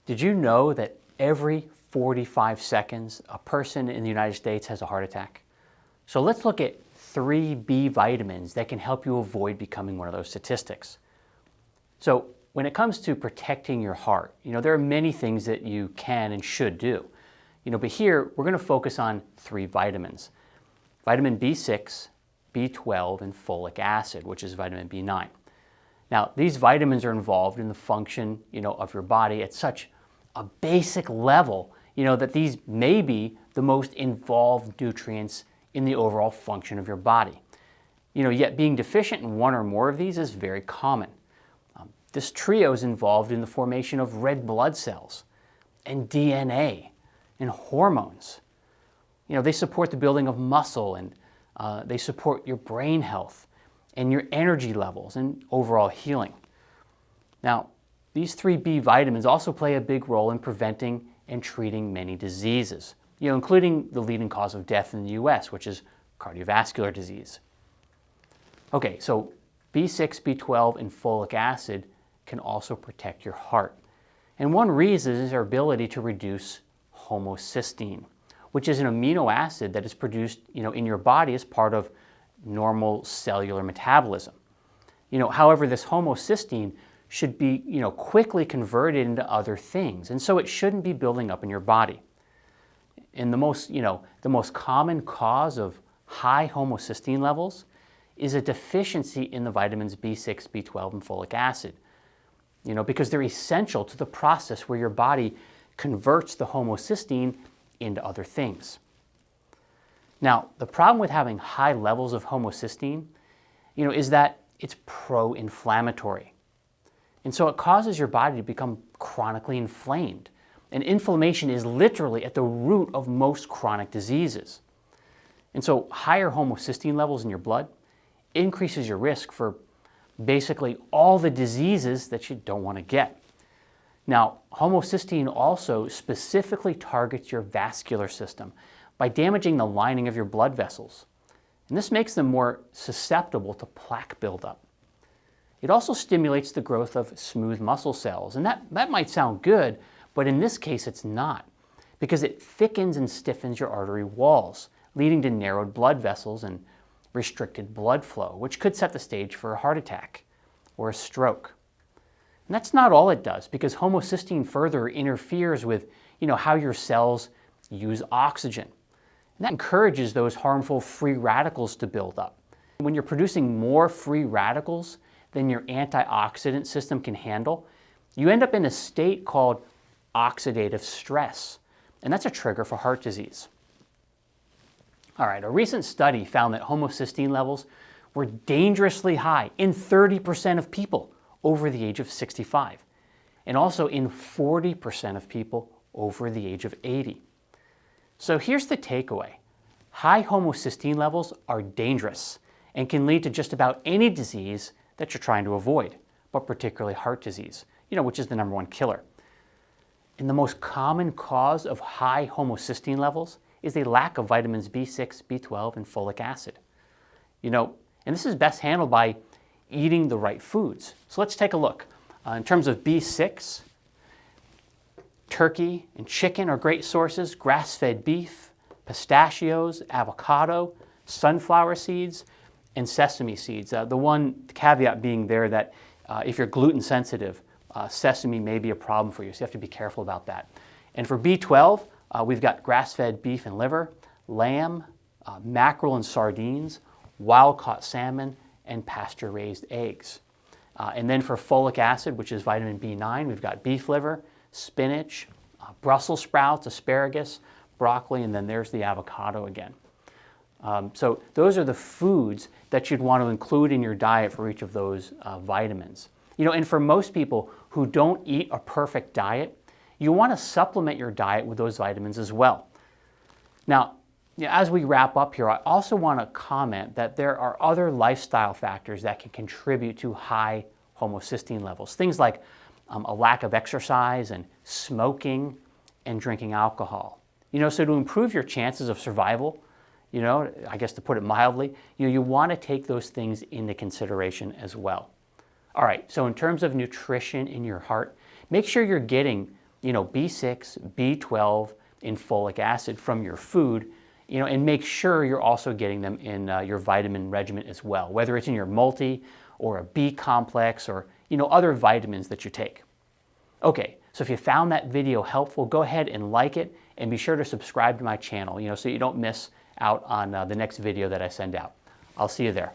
Did you know that every 45 seconds a person in the United States has a heart attack? So let's look at 3 B vitamins that can help you avoid becoming one of those statistics. So when it comes to protecting your heart, there are many things that you can and should do. But here we're going to focus on 3 vitamins. Vitamin B6, B12, and folic acid, which is vitamin B9. Now, these vitamins are involved in the function, of your body at such a basic level, that these may be the most involved nutrients in the overall function of your body. Yet being deficient in one or more of these is very common. This trio is involved in the formation of red blood cells and DNA and hormones. They support the building of muscle and they support your brain health and your energy levels and overall healing. Now, these 3 B vitamins also play a big role in preventing and treating many diseases, including the leading cause of death in the US, which is cardiovascular disease. Okay, so B6, B12, and folic acid can also protect your heart. And one reason is their ability to reduce homocysteine, which is an amino acid that is produced, in your body as part of normal cellular metabolism. However, this homocysteine should be, quickly converted into other things, and so it shouldn't be building up in your body. And the most common cause of high homocysteine levels is a deficiency in the vitamins B6, B12, and folic acid. Because they're essential to the process where your body converts the homocysteine into other things. Now, the problem with having high levels of homocysteine, is that it's pro-inflammatory. And so it causes your body to become chronically inflamed. And inflammation is literally at the root of most chronic diseases. And so higher homocysteine levels in your blood increases your risk for basically all the diseases that you don't want to get. Now, homocysteine also specifically targets your vascular system by damaging the lining of your blood vessels. And this makes them more susceptible to plaque buildup. It also stimulates the growth of smooth muscle cells. And that might sound good, but in this case it's not, because it thickens and stiffens your artery walls, leading to narrowed blood vessels and restricted blood flow, which could set the stage for a heart attack or a stroke. And that's not all it does, because homocysteine further interferes with, how your cells use oxygen. And that encourages those harmful free radicals to build up. When you're producing more free radicals than your antioxidant system can handle, you end up in a state called oxidative stress. And that's a trigger for heart disease. All right, a recent study found that homocysteine levels were dangerously high in 30% of people over the age of 65, and also in 40% of people over the age of 80. So here's the takeaway. High homocysteine levels are dangerous and can lead to just about any disease that you're trying to avoid, but particularly heart disease, which is the #1 killer. And the most common cause of high homocysteine levels is a lack of vitamins B6, B12, and folic acid. And this is best handled by eating the right foods. So let's take a look. In terms of B6, turkey and chicken are great sources, grass-fed beef, pistachios, avocado, sunflower seeds, and sesame seeds. The one caveat being there that if you're gluten sensitive, sesame may be a problem for you, so you have to be careful about that. And for B12, we've got grass-fed beef and liver, lamb, mackerel and sardines, wild-caught salmon, and pasture-raised eggs. And then for folic acid, which is vitamin B9, we've got beef liver, spinach, Brussels sprouts, asparagus, broccoli, and then there's the avocado again. So those are the foods that you'd want to include in your diet for each of those vitamins. And for most people who don't eat a perfect diet, you want to supplement your diet with those vitamins as well. Now, as we wrap up here, I also want to comment that there are other lifestyle factors that can contribute to high homocysteine levels. Things like a lack of exercise and smoking and drinking alcohol. So to improve your chances of survival, I guess to put it mildly, you want to take those things into consideration as well. All right, so in terms of nutrition in your heart, make sure you're getting B6, B12, and folic acid from your food, and make sure you're also getting them in your vitamin regimen as well, whether it's in your multi or a B complex or other vitamins that you take. Okay, so if you found that video helpful, go ahead and like it and be sure to subscribe to my channel, so you don't miss out on the next video that I send out. I'll see you there.